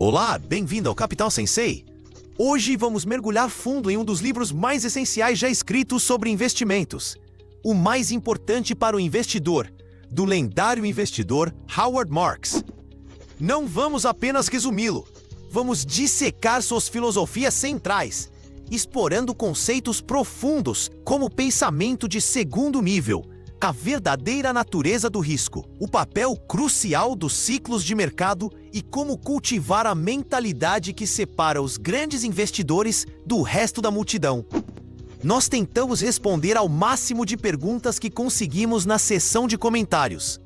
Olá, bem-vindo ao Capital Sensei. Hoje vamos mergulhar fundo em um dos livros mais essenciais já escritos sobre investimentos. O mais importante para o investidor, do lendário investidor Howard Marks. Não vamos apenas resumi-lo, vamos dissecar suas filosofias centrais, explorando conceitos profundos como o pensamento de segundo nível, a verdadeira natureza do risco, o papel crucial dos ciclos de mercado e como cultivar a mentalidade que separa os grandes investidores do resto da multidão. Nós tentamos responder ao máximo de perguntas que conseguimos na seção de comentários.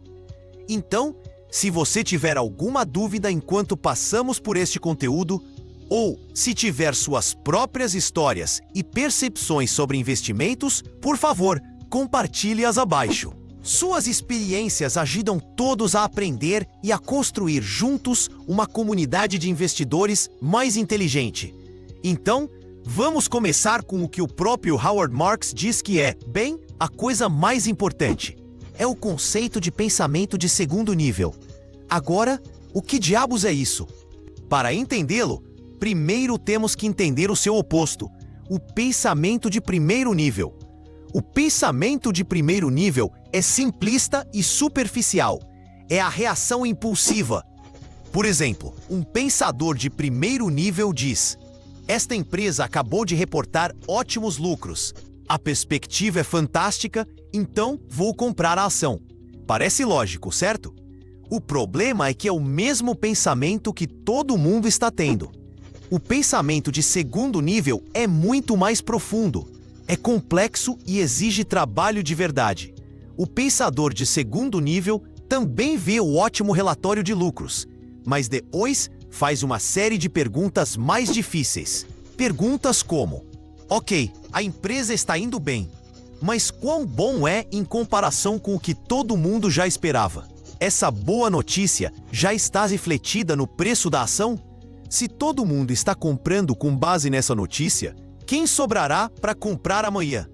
Então, se você tiver alguma dúvida enquanto passamos por este conteúdo, ou se tiver suas próprias histórias e percepções sobre investimentos, por favor, compartilhe-as abaixo. Suas experiências ajudam todos a aprender e a construir juntos uma comunidade de investidores mais inteligente. Então, vamos começar com o que o próprio Howard Marks diz que é, bem, a coisa mais importante. É o conceito de pensamento de segundo nível. Agora, o que diabos é isso? Para entendê-lo, primeiro temos que entender o seu oposto, o pensamento de primeiro nível. O pensamento de primeiro nível é simplista e superficial. É a reação impulsiva. Por exemplo, um pensador de primeiro nível diz: esta empresa acabou de reportar ótimos lucros. A perspectiva é fantástica, então vou comprar a ação. Parece lógico, certo? O problema é que é o mesmo pensamento que todo mundo está tendo. O pensamento de segundo nível é muito mais profundo. É complexo e exige trabalho de verdade. O pensador de segundo nível também vê o ótimo relatório de lucros, mas depois faz uma série de perguntas mais difíceis. Perguntas como: ok, a empresa está indo bem, mas quão bom é em comparação com o que todo mundo já esperava? Essa boa notícia já está refletida no preço da ação? Se todo mundo está comprando com base nessa notícia, quem sobrará para comprar amanhã?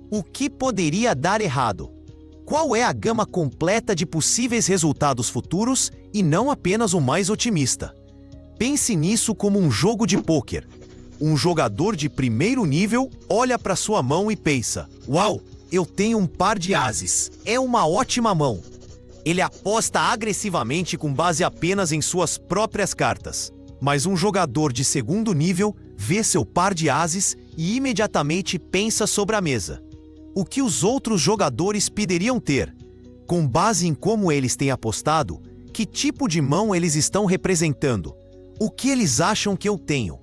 O que poderia dar errado? Qual é a gama completa de possíveis resultados futuros e não apenas o mais otimista? Pense nisso como um jogo de pôquer. Um jogador de primeiro nível olha para sua mão e pensa: uau, eu tenho um par de ases. É uma ótima mão. Ele aposta agressivamente com base apenas em suas próprias cartas. Mas um jogador de segundo nível vê seu par de ases e imediatamente pensa sobre a mesa. O que os outros jogadores poderiam ter? Com base em como eles têm apostado, que tipo de mão eles estão representando? O que eles acham que eu tenho?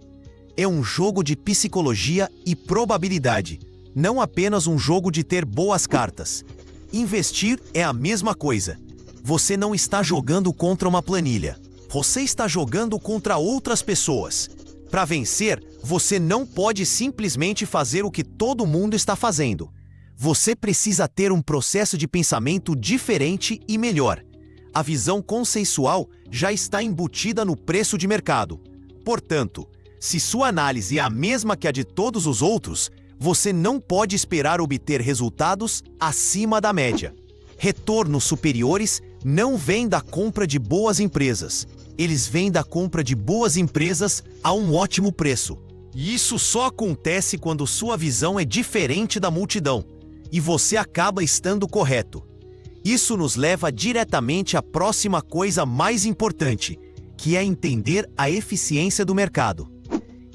É um jogo de psicologia e probabilidade, não apenas um jogo de ter boas cartas. Investir é a mesma coisa. Você não está jogando contra uma planilha. Você está jogando contra outras pessoas. Para vencer, você não pode simplesmente fazer o que todo mundo está fazendo. Você precisa ter um processo de pensamento diferente e melhor. A visão consensual já está embutida no preço de mercado. Portanto, se sua análise é a mesma que a de todos os outros, você não pode esperar obter resultados acima da média. Retornos superiores não vêm da compra de boas empresas. Eles vêm da compra de boas empresas a um ótimo preço. E isso só acontece quando sua visão é diferente da multidão, e você acaba estando correto. Isso nos leva diretamente à próxima coisa mais importante, que é entender a eficiência do mercado.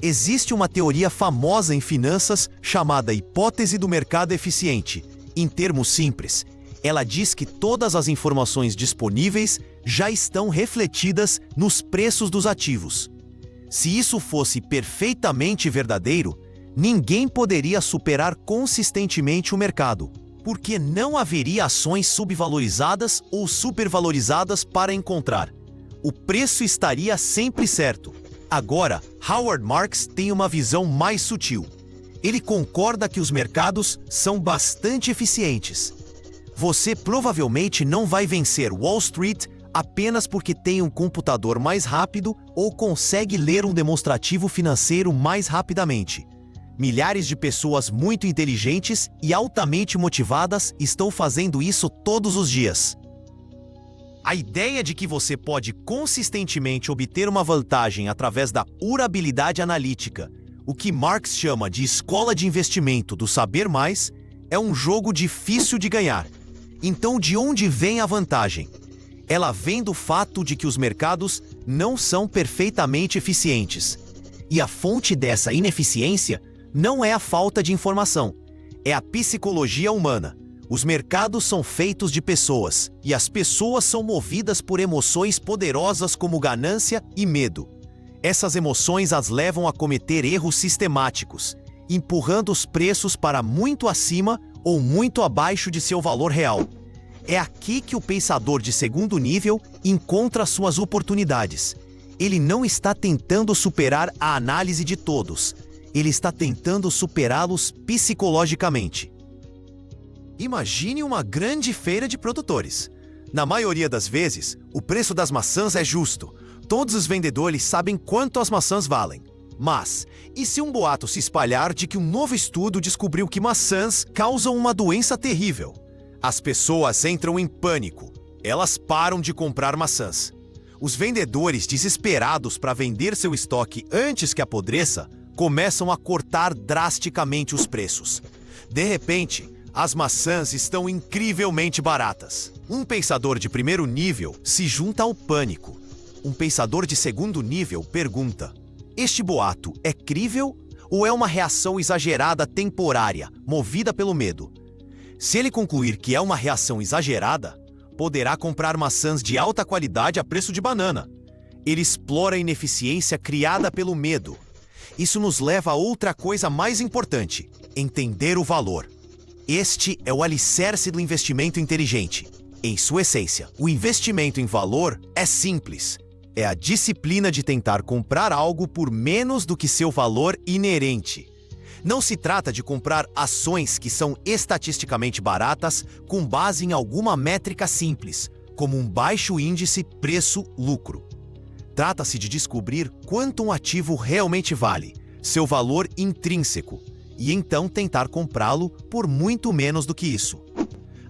Existe uma teoria famosa em finanças chamada hipótese do mercado eficiente. Em termos simples, ela diz que todas as informações disponíveis já estão refletidas nos preços dos ativos. Se isso fosse perfeitamente verdadeiro, ninguém poderia superar consistentemente o mercado, porque não haveria ações subvalorizadas ou supervalorizadas para encontrar. O preço estaria sempre certo. Agora, Howard Marks tem uma visão mais sutil. Ele concorda que os mercados são bastante eficientes. Você provavelmente não vai vencer Wall Street apenas porque tem um computador mais rápido ou consegue ler um demonstrativo financeiro mais rapidamente. Milhares de pessoas muito inteligentes e altamente motivadas estão fazendo isso todos os dias. A ideia de que você pode consistentemente obter uma vantagem através da pura habilidade analítica, o que Marx chama de escola de investimento do saber mais, é um jogo difícil de ganhar. Então, de onde vem a vantagem? Ela vem do fato de que os mercados não são perfeitamente eficientes. E a fonte dessa ineficiência não é a falta de informação, é a psicologia humana. Os mercados são feitos de pessoas, e as pessoas são movidas por emoções poderosas como ganância e medo. Essas emoções as levam a cometer erros sistemáticos, empurrando os preços para muito acima ou muito abaixo de seu valor real. É aqui que o pensador de segundo nível encontra suas oportunidades. Ele não está tentando superar a análise de todos, ele está tentando superá-los psicologicamente. Imagine uma grande feira de produtores. Na maioria das vezes, o preço das maçãs é justo. Todos os vendedores sabem quanto as maçãs valem. Mas, e se um boato se espalhar de que um novo estudo descobriu que maçãs causam uma doença terrível? As pessoas entram em pânico. Elas param de comprar maçãs. Os vendedores, desesperados para vender seu estoque antes que apodreça, começam a cortar drasticamente os preços. De repente, as maçãs estão incrivelmente baratas. Um pensador de primeiro nível se junta ao pânico. Um pensador de segundo nível pergunta: este boato é crível ou é uma reação exagerada temporária, movida pelo medo? Se ele concluir que é uma reação exagerada, poderá comprar maçãs de alta qualidade a preço de banana. Ele explora a ineficiência criada pelo medo. Isso nos leva a outra coisa mais importante: entender o valor. Este é o alicerce do investimento inteligente. Em sua essência, o investimento em valor é simples. É a disciplina de tentar comprar algo por menos do que seu valor inerente. Não se trata de comprar ações que são estatisticamente baratas com base em alguma métrica simples, como um baixo índice preço-lucro. Trata-se de descobrir quanto um ativo realmente vale, seu valor intrínseco, e então tentar comprá-lo por muito menos do que isso.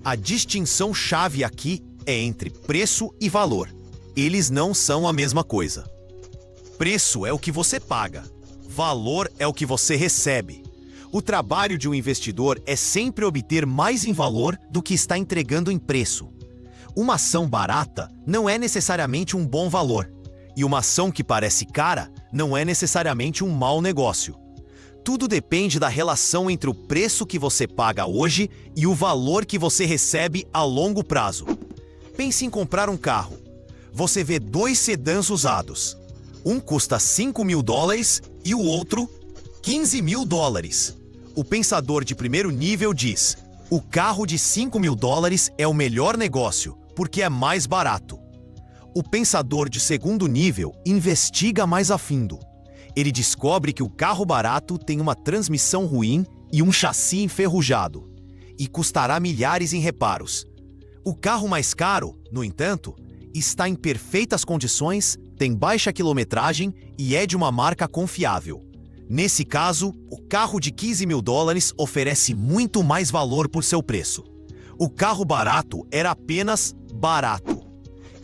A distinção-chave aqui é entre preço e valor. Eles não são a mesma coisa. Preço é o que você paga. Valor é o que você recebe. O trabalho de um investidor é sempre obter mais em valor do que está entregando em preço. Uma ação barata não é necessariamente um bom valor. E uma ação que parece cara não é necessariamente um mau negócio. Tudo depende da relação entre o preço que você paga hoje e o valor que você recebe a longo prazo. Pense em comprar um carro. Você vê dois sedãs usados. Um custa $5.000 e o outro $15.000. O pensador de primeiro nível diz: o carro de $5.000 é o melhor negócio, porque é mais barato. O pensador de segundo nível investiga mais a fundo. Ele descobre que o carro barato tem uma transmissão ruim e um chassi enferrujado, e custará milhares em reparos. O carro mais caro, no entanto, está em perfeitas condições, tem baixa quilometragem e é de uma marca confiável. Nesse caso, o carro de $15.000 oferece muito mais valor por seu preço. O carro barato era apenas barato.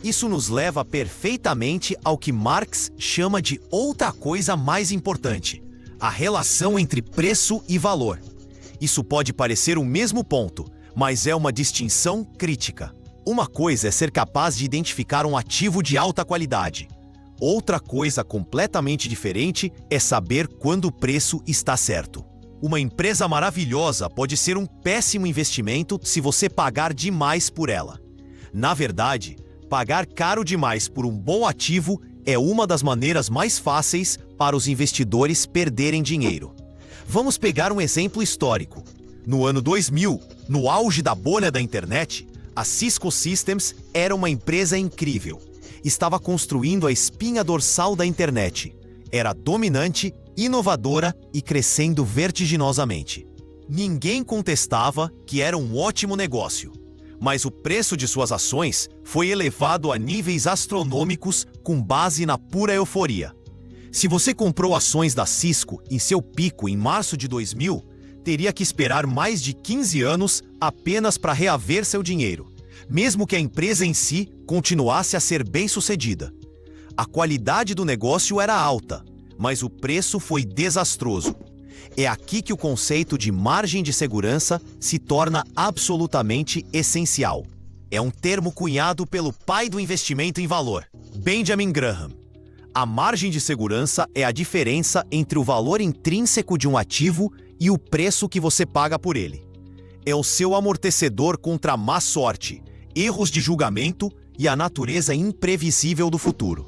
Isso nos leva perfeitamente ao que Marx chama de outra coisa mais importante: a relação entre preço e valor. Isso pode parecer o mesmo ponto, mas é uma distinção crítica. Uma coisa é ser capaz de identificar um ativo de alta qualidade. Outra coisa completamente diferente é saber quando o preço está certo. Uma empresa maravilhosa pode ser um péssimo investimento se você pagar demais por ela. Na verdade, pagar caro demais por um bom ativo é uma das maneiras mais fáceis para os investidores perderem dinheiro. Vamos pegar um exemplo histórico. No ano 2000, no auge da bolha da internet, a Cisco Systems era uma empresa incrível. Estava construindo a espinha dorsal da internet. Era dominante, inovadora e crescendo vertiginosamente. Ninguém contestava que era um ótimo negócio. Mas o preço de suas ações foi elevado a níveis astronômicos com base na pura euforia. Se você comprou ações da Cisco em seu pico em março de 2000, teria que esperar mais de 15 anos apenas para reaver seu dinheiro. mesmo que a empresa em si continuasse a ser bem-sucedida. A qualidade do negócio era alta, mas o preço foi desastroso. É aqui que o conceito de margem de segurança se torna absolutamente essencial. É um termo cunhado pelo pai do investimento em valor, Benjamin Graham. A margem de segurança é a diferença entre o valor intrínseco de um ativo e o preço que você paga por ele. É o seu amortecedor contra a má sorte, erros de julgamento e a natureza imprevisível do futuro.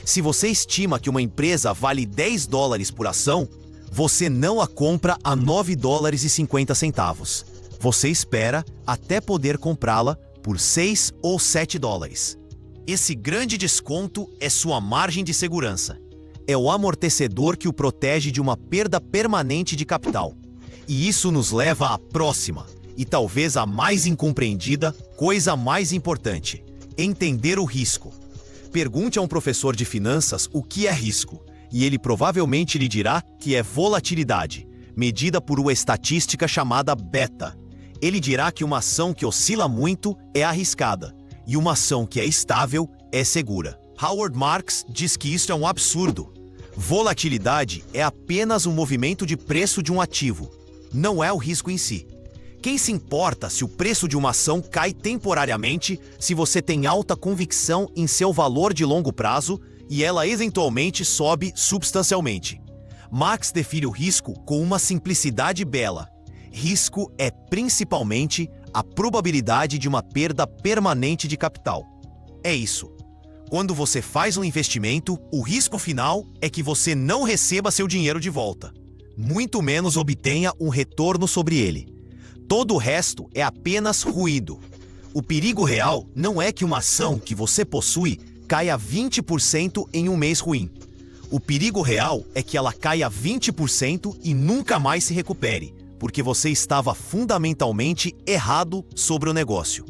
Se você estima que uma empresa vale $10 por ação, você não a compra a $9,50. Você espera até poder comprá-la por $6 ou $7. Esse grande desconto é sua margem de segurança. É o amortecedor que o protege de uma perda permanente de capital. E isso nos leva à próxima, e talvez a mais incompreendida, coisa mais importante: entender o risco. Pergunte a um professor de finanças o que é risco, e ele provavelmente lhe dirá que é volatilidade, medida por uma estatística chamada beta. Ele dirá que uma ação que oscila muito é arriscada, e uma ação que é estável é segura. Howard Marks diz que isso é um absurdo. Volatilidade é apenas um movimento de preço de um ativo, não é o risco em si. Quem se importa se o preço de uma ação cai temporariamente se você tem alta convicção em seu valor de longo prazo e ela eventualmente sobe substancialmente? Marx define o risco com uma simplicidade bela. Risco é principalmente a probabilidade de uma perda permanente de capital. É isso. Quando você faz um investimento, o risco final é que você não receba seu dinheiro de volta, muito menos obtenha um retorno sobre ele. Todo o resto é apenas ruído. O perigo real não é que uma ação que você possui caia 20% em um mês ruim. O perigo real é que ela caia 20% e nunca mais se recupere, porque você estava fundamentalmente errado sobre o negócio.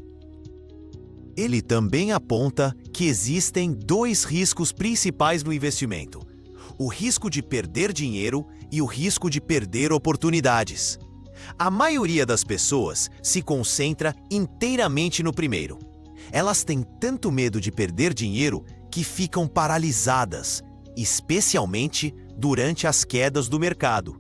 Ele também aponta que existem dois riscos principais no investimento: o risco de perder dinheiro e o risco de perder oportunidades. A maioria das pessoas se concentra inteiramente no primeiro. Elas têm tanto medo de perder dinheiro que ficam paralisadas, especialmente durante as quedas do mercado.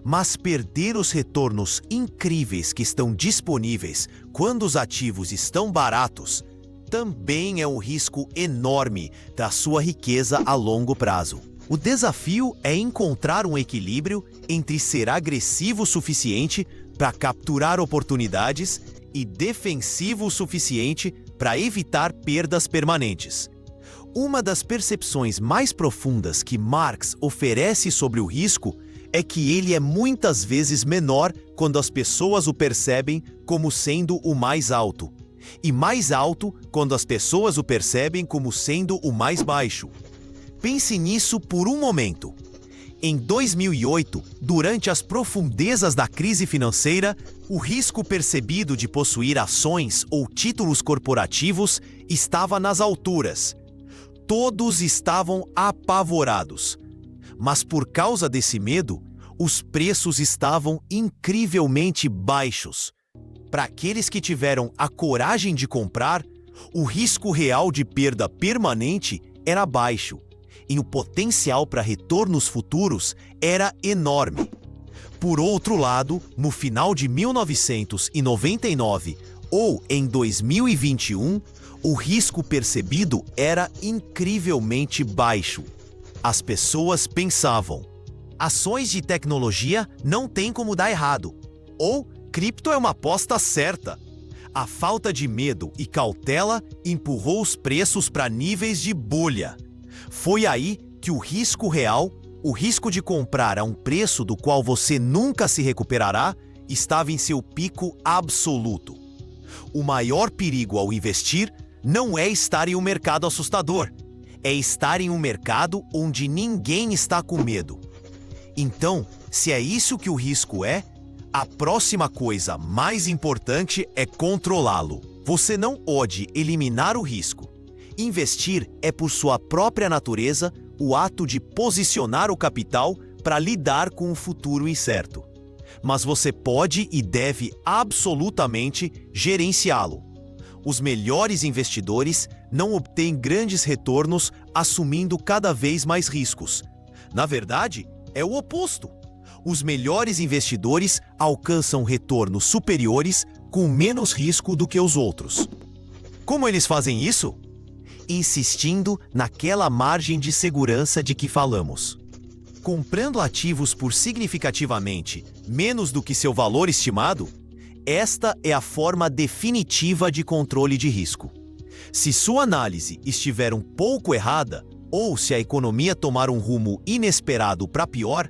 Mas perder os retornos incríveis que estão disponíveis quando os ativos estão baratos também é um risco enorme da sua riqueza a longo prazo. O desafio é encontrar um equilíbrio entre ser agressivo o suficiente para capturar oportunidades e defensivo o suficiente para evitar perdas permanentes. Uma das percepções mais profundas que Marx oferece sobre o risco é que ele é muitas vezes menor quando as pessoas o percebem como sendo o mais alto, e mais alto quando as pessoas o percebem como sendo o mais baixo. Pense nisso por um momento. Em 2008, durante as profundezas da crise financeira, o risco percebido de possuir ações ou títulos corporativos estava nas alturas. Todos estavam apavorados. Mas por causa desse medo, os preços estavam incrivelmente baixos. Para aqueles que tiveram a coragem de comprar, o risco real de perda permanente era baixo e o potencial para retornos futuros era enorme. Por outro lado, no final de 1999 ou em 2021, o risco percebido era incrivelmente baixo. As pessoas pensavam: ações de tecnologia não tem como dar errado, ou cripto é uma aposta certa. A falta de medo e cautela empurrou os preços para níveis de bolha. Foi aí que o risco real, o risco de comprar a um preço do qual você nunca se recuperará, estava em seu pico absoluto. O maior perigo ao investir não é estar em um mercado assustador, é estar em um mercado onde ninguém está com medo. Então, se é isso que o risco é, a próxima coisa mais importante é controlá-lo. Você não pode eliminar o risco. Investir é, por sua própria natureza, o ato de posicionar o capital para lidar com o futuro incerto. Mas você pode e deve absolutamente gerenciá-lo. Os melhores investidores não obtêm grandes retornos assumindo cada vez mais riscos. Na verdade, é o oposto. Os melhores investidores alcançam retornos superiores com menos risco do que os outros. Como eles fazem isso? Insistindo naquela margem de segurança de que falamos. Comprando ativos por significativamente menos do que seu valor estimado, esta é a forma definitiva de controle de risco. Se sua análise estiver um pouco errada, ou se a economia tomar um rumo inesperado para pior,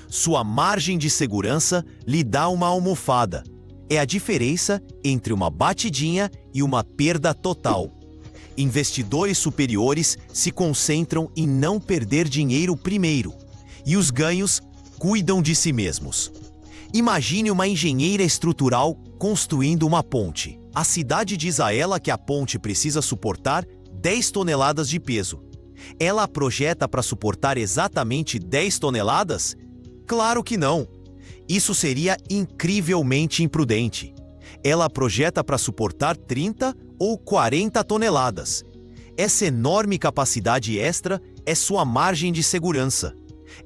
sua margem de segurança lhe dá uma almofada. É a diferença entre uma batidinha e uma perda total. Investidores superiores se concentram em não perder dinheiro primeiro, e os ganhos cuidam de si mesmos. Imagine uma engenheira estrutural construindo uma ponte. A cidade diz a ela que a ponte precisa suportar 10 toneladas de peso. Ela a projeta para suportar exatamente 10 toneladas? Claro que não. Isso seria incrivelmente imprudente. Ela a projeta para suportar 30 ou 40 toneladas. Essa enorme capacidade extra é sua margem de segurança.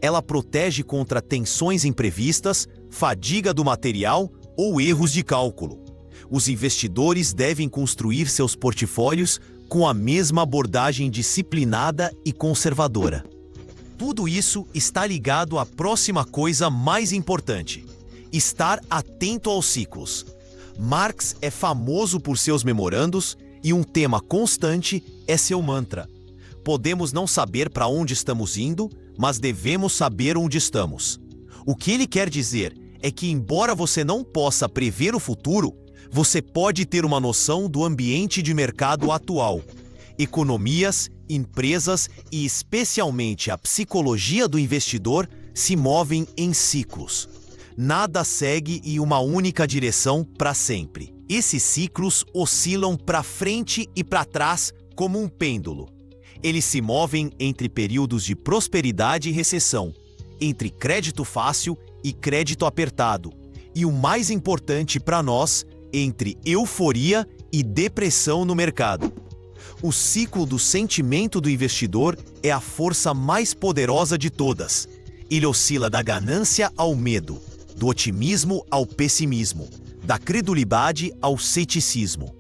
Ela protege contra tensões imprevistas, fadiga do material ou erros de cálculo. Os investidores devem construir seus portfólios com a mesma abordagem disciplinada e conservadora. Tudo isso está ligado à próxima coisa mais importante: estar atento aos ciclos. Marx é famoso por seus memorandos e um tema constante é seu mantra. Podemos não saber para onde estamos indo, mas devemos saber onde estamos. O que ele quer dizer é que, embora você não possa prever o futuro, você pode ter uma noção do ambiente de mercado atual. Economias, empresas e especialmente a psicologia do investidor se movem em ciclos. Nada segue em uma única direção para sempre. Esses ciclos oscilam para frente e para trás como um pêndulo. Eles se movem entre períodos de prosperidade e recessão, entre crédito fácil e crédito apertado, e o mais importante para nós, entre euforia e depressão no mercado. O ciclo do sentimento do investidor é a força mais poderosa de todas. Ele oscila da ganância ao medo, do otimismo ao pessimismo, da credulidade ao ceticismo.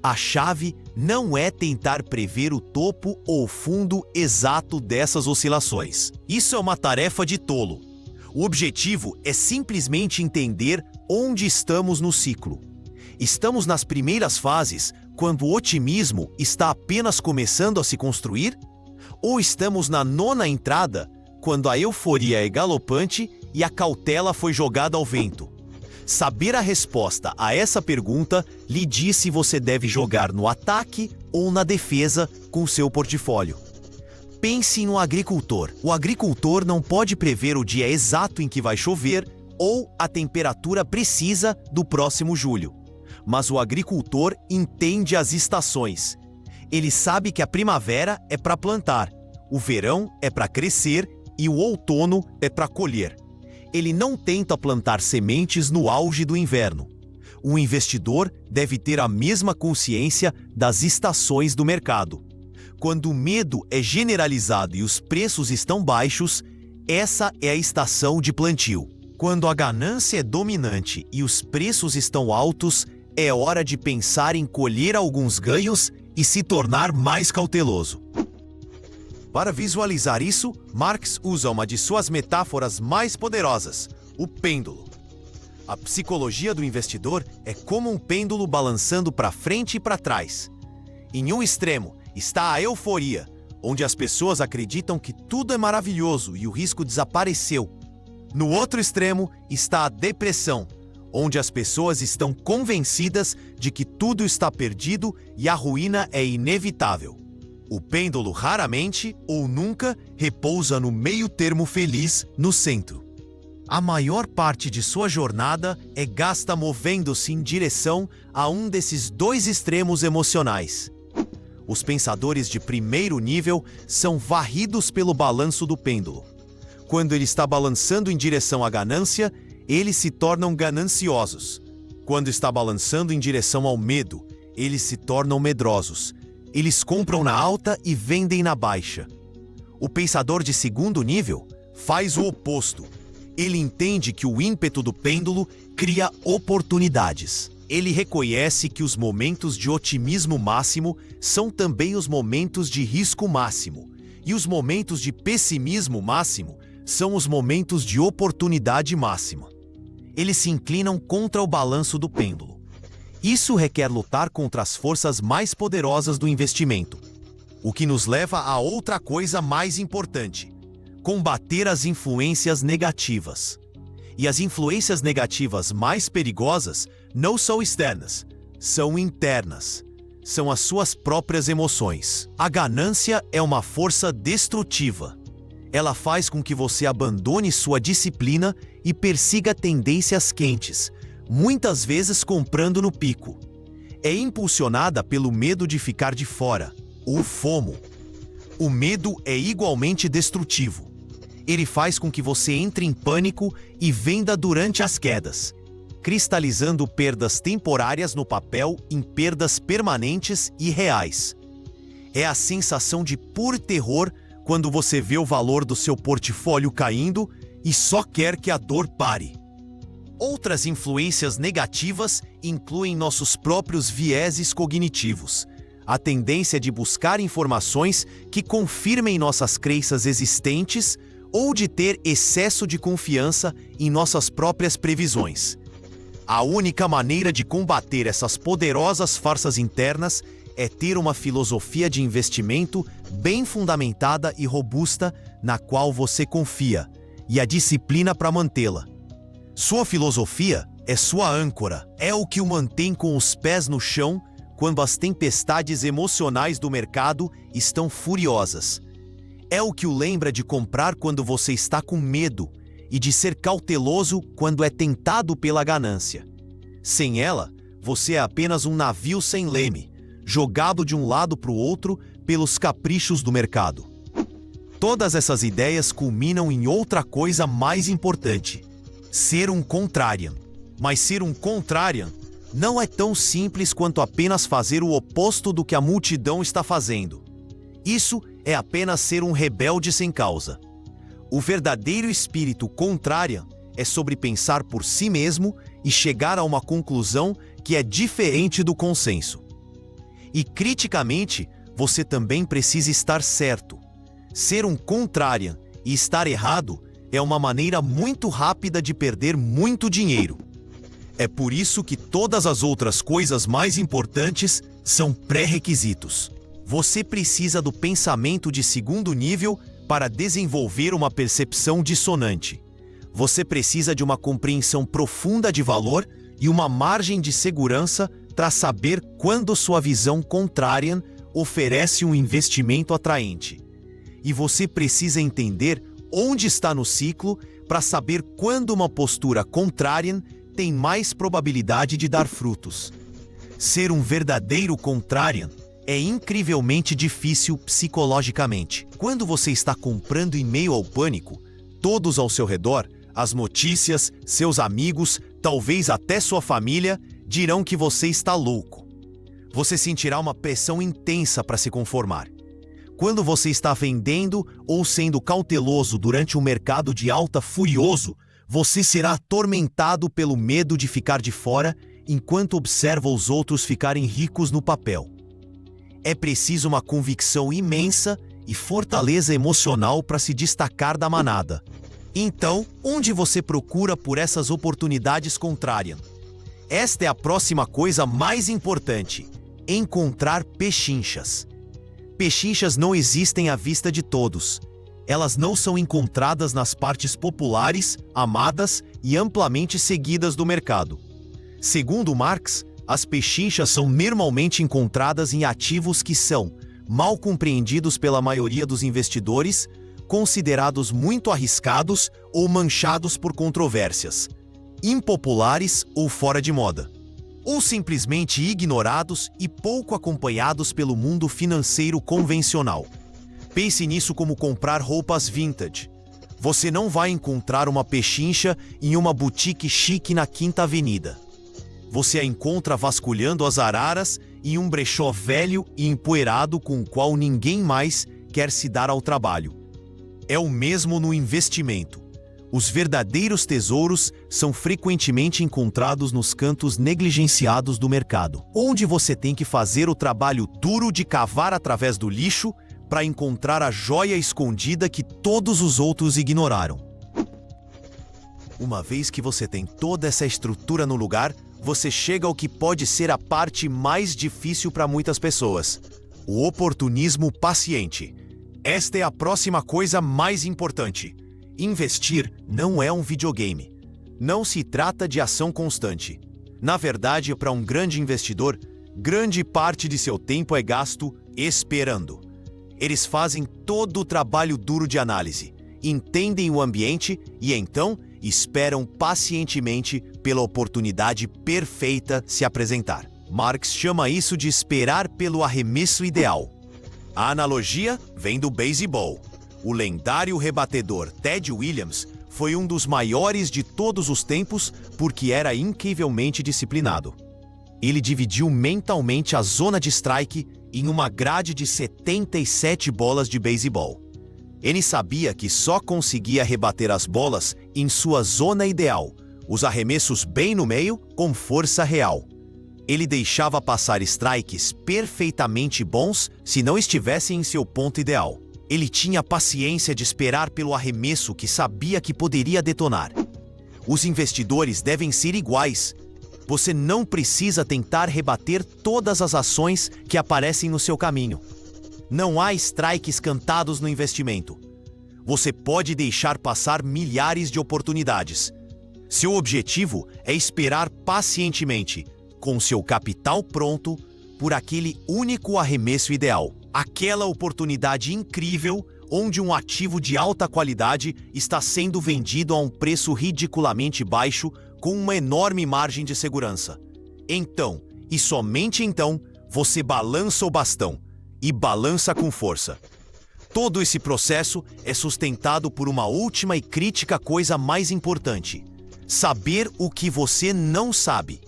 A chave não é tentar prever o topo ou o fundo exato dessas oscilações. Isso é uma tarefa de tolo. O objetivo é simplesmente entender onde estamos no ciclo. Estamos nas primeiras fases, quando o otimismo está apenas começando a se construir? Ou estamos na nona entrada, quando a euforia é galopante e a cautela foi jogada ao vento? Saber a resposta a essa pergunta lhe diz se você deve jogar no ataque ou na defesa com seu portfólio. Pense no agricultor. O agricultor não pode prever o dia exato em que vai chover ou a temperatura precisa do próximo julho. Mas o agricultor entende as estações. Ele sabe que a primavera é para plantar, o verão é para crescer e o outono é para colher. Ele não tenta plantar sementes no auge do inverno. O investidor deve ter a mesma consciência das estações do mercado. Quando o medo é generalizado e os preços estão baixos, essa é a estação de plantio. Quando a ganância é dominante e os preços estão altos, é hora de pensar em colher alguns ganhos e se tornar mais cauteloso. Para visualizar isso, Marx usa uma de suas metáforas mais poderosas, o pêndulo. A psicologia do investidor é como um pêndulo balançando para frente e para trás. Em um extremo está a euforia, onde as pessoas acreditam que tudo é maravilhoso e o risco desapareceu. No outro extremo está a depressão, onde as pessoas estão convencidas de que tudo está perdido e a ruína é inevitável. O pêndulo raramente ou nunca repousa no meio termo feliz no centro. A maior parte de sua jornada é gasta movendo-se em direção a um desses dois extremos emocionais. Os pensadores de primeiro nível são varridos pelo balanço do pêndulo. Quando ele está balançando em direção à ganância, eles se tornam gananciosos. Quando está balançando em direção ao medo, Eles se tornam medrosos. Eles compram na alta e vendem na baixa. O pensador de segundo nível faz o oposto. Ele entende que o ímpeto do pêndulo cria oportunidades. Ele reconhece que os momentos de otimismo máximo são também os momentos de risco máximo, e os momentos de pessimismo máximo são os momentos de oportunidade máxima. Eles se inclinam contra o balanço do pêndulo. Isso requer lutar contra as forças mais poderosas do investimento, o que nos leva a outra coisa mais importante: combater as influências negativas. E as influências negativas mais perigosas não são externas, são internas. São as suas próprias emoções. A ganância é uma força destrutiva. Ela faz com que você abandone sua disciplina e persiga tendências quentes, muitas vezes comprando no pico. É impulsionada pelo medo de ficar de fora, o FOMO. O medo é igualmente destrutivo. Ele faz com que você entre em pânico e venda durante as quedas, cristalizando perdas temporárias no papel em perdas permanentes e reais. É a sensação de puro terror quando você vê o valor do seu portfólio caindo e só quer que a dor pare. Outras influências negativas incluem nossos próprios vieses cognitivos, a tendência de buscar informações que confirmem nossas crenças existentes ou de ter excesso de confiança em nossas próprias previsões. A única maneira de combater essas poderosas forças internas é ter uma filosofia de investimento bem fundamentada e robusta na qual você confia, e a disciplina para mantê-la. Sua filosofia é sua âncora, é o que o mantém com os pés no chão quando as tempestades emocionais do mercado estão furiosas. É o que o lembra de comprar quando você está com medo e de ser cauteloso quando é tentado pela ganância. Sem ela, você é apenas um navio sem leme, jogado de um lado para o outro pelos caprichos do mercado. Todas essas ideias culminam em outra coisa mais importante: ser um contrarian. Mas ser um contrarian não é tão simples quanto apenas fazer o oposto do que a multidão está fazendo. Isso é apenas ser um rebelde sem causa. O verdadeiro espírito contrarian é sobre pensar por si mesmo e chegar a uma conclusão que é diferente do consenso. E criticamente, você também precisa estar certo. Ser um contrarian e estar errado é uma maneira muito rápida de perder muito dinheiro. É por isso que todas as outras coisas mais importantes são pré-requisitos. Você precisa do pensamento de segundo nível para desenvolver uma percepção dissonante. Você precisa de uma compreensão profunda de valor e uma margem de segurança para saber quando sua visão contrarian oferece um investimento atraente. E você precisa entender onde está no ciclo para saber quando uma postura contrarian tem mais probabilidade de dar frutos. Ser um verdadeiro contrarian é incrivelmente difícil psicologicamente. Quando você está comprando em meio ao pânico, todos ao seu redor, as notícias, seus amigos, talvez até sua família, dirão que você está louco. Você sentirá uma pressão intensa para se conformar. Quando você está vendendo ou sendo cauteloso durante um mercado de alta furioso, você será atormentado pelo medo de ficar de fora enquanto observa os outros ficarem ricos no papel. É preciso uma convicção imensa e fortaleza emocional para se destacar da manada. Então, onde você procura por essas oportunidades contrárias? Esta é a próxima coisa mais importante: encontrar pechinchas. Pechinchas não existem à vista de todos. Elas não são encontradas nas partes populares, amadas e amplamente seguidas do mercado. Segundo Marx, as pechinchas são normalmente encontradas em ativos que são mal compreendidos pela maioria dos investidores, considerados muito arriscados ou manchados por controvérsias, impopulares ou fora de moda, ou simplesmente ignorados e pouco acompanhados pelo mundo financeiro convencional. Pense nisso como comprar roupas vintage. Você não vai encontrar uma pechincha em uma boutique chique na Quinta Avenida. Você a encontra vasculhando as araras em um brechó velho e empoeirado com o qual ninguém mais quer se dar ao trabalho. É o mesmo no investimento. Os verdadeiros tesouros são frequentemente encontrados nos cantos negligenciados do mercado, onde você tem que fazer o trabalho duro de cavar através do lixo para encontrar a joia escondida que todos os outros ignoraram. Uma vez que você tem toda essa estrutura no lugar, você chega ao que pode ser a parte mais difícil para muitas pessoas: o oportunismo paciente. Esta é a próxima coisa mais importante. Investir não é um videogame. Não se trata de ação constante. Na verdade, para um grande investidor, grande parte de seu tempo é gasto esperando. Eles fazem todo o trabalho duro de análise, entendem o ambiente e então esperam pacientemente pela oportunidade perfeita se apresentar. Marx chama isso de esperar pelo arremesso ideal. A analogia vem do beisebol. O lendário rebatedor Ted Williams foi um dos maiores de todos os tempos porque era incrivelmente disciplinado. Ele dividiu mentalmente a zona de strike em uma grade de 77 bolas de beisebol. Ele sabia que só conseguia rebater as bolas em sua zona ideal, os arremessos bem no meio, com força real. Ele deixava passar strikes perfeitamente bons se não estivessem em seu ponto ideal. Ele tinha paciência de esperar pelo arremesso que sabia que poderia detonar. Os investidores devem ser iguais. Você não precisa tentar rebater todas as ações que aparecem no seu caminho. Não há strikes cantados no investimento. Você pode deixar passar milhares de oportunidades. Seu objetivo é esperar pacientemente, com seu capital pronto, por aquele único arremesso ideal. Aquela oportunidade incrível onde um ativo de alta qualidade está sendo vendido a um preço ridiculamente baixo com uma enorme margem de segurança. Então, e somente então, você balança o bastão, e balança com força. Todo esse processo é sustentado por uma última e crítica coisa mais importante: saber o que você não sabe.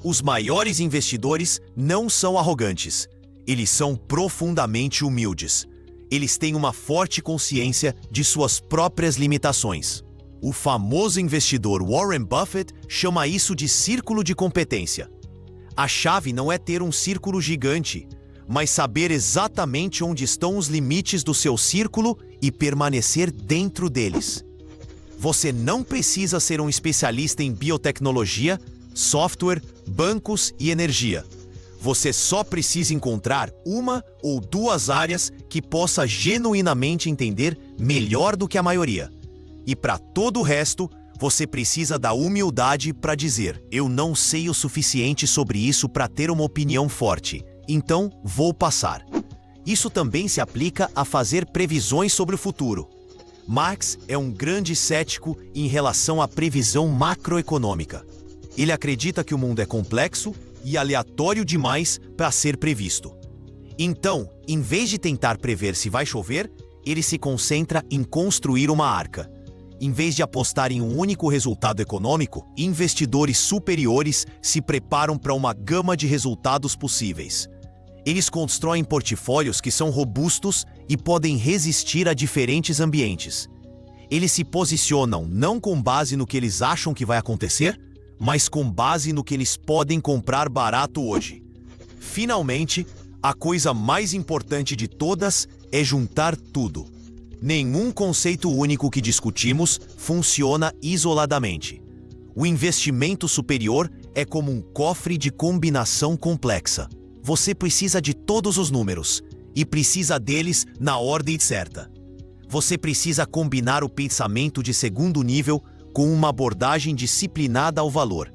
Os maiores investidores não são arrogantes. Eles são profundamente humildes. Eles têm uma forte consciência de suas próprias limitações. O famoso investidor Warren Buffett chama isso de círculo de competência. A chave não é ter um círculo gigante, mas saber exatamente onde estão os limites do seu círculo e permanecer dentro deles. Você não precisa ser um especialista em biotecnologia, software, bancos e energia. Você só precisa encontrar uma ou duas áreas que possa genuinamente entender melhor do que a maioria. E para todo o resto, você precisa da humildade para dizer: eu não sei o suficiente sobre isso para ter uma opinião forte, então vou passar. Isso também se aplica a fazer previsões sobre o futuro. Marx é um grande cético em relação à previsão macroeconômica. Ele acredita que o mundo é complexo e aleatório demais para ser previsto. Então, em vez de tentar prever se vai chover, ele se concentra em construir uma arca. Em vez de apostar em um único resultado econômico, investidores superiores se preparam para uma gama de resultados possíveis. Eles constroem portfólios que são robustos e podem resistir a diferentes ambientes. Eles se posicionam não com base no que eles acham que vai acontecer, mas com base no que eles podem comprar barato hoje. Finalmente, a coisa mais importante de todas é juntar tudo. Nenhum conceito único que discutimos funciona isoladamente. O investimento superior é como um cofre de combinação complexa. Você precisa de todos os números e precisa deles na ordem certa. Você precisa combinar o pensamento de segundo nível com uma abordagem disciplinada ao valor.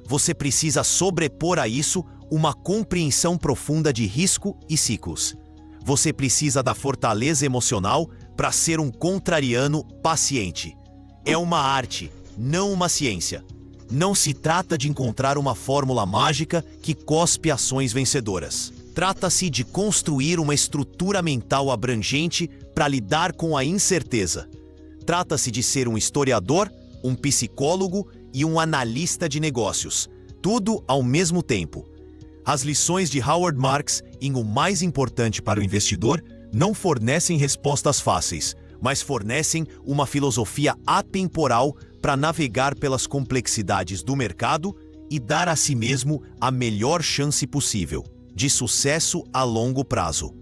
Você precisa sobrepor a isso uma compreensão profunda de risco e ciclos. Você precisa da fortaleza emocional para ser um contrariano paciente. É uma arte, não uma ciência. Não se trata de encontrar uma fórmula mágica que cospe ações vencedoras. Trata-se de construir uma estrutura mental abrangente para lidar com a incerteza. Trata-se de ser um historiador, um psicólogo e um analista de negócios, tudo ao mesmo tempo. As lições de Howard Marks em O Mais Importante para o Investidor não fornecem respostas fáceis, mas fornecem uma filosofia atemporal para navegar pelas complexidades do mercado e dar a si mesmo a melhor chance possível de sucesso a longo prazo.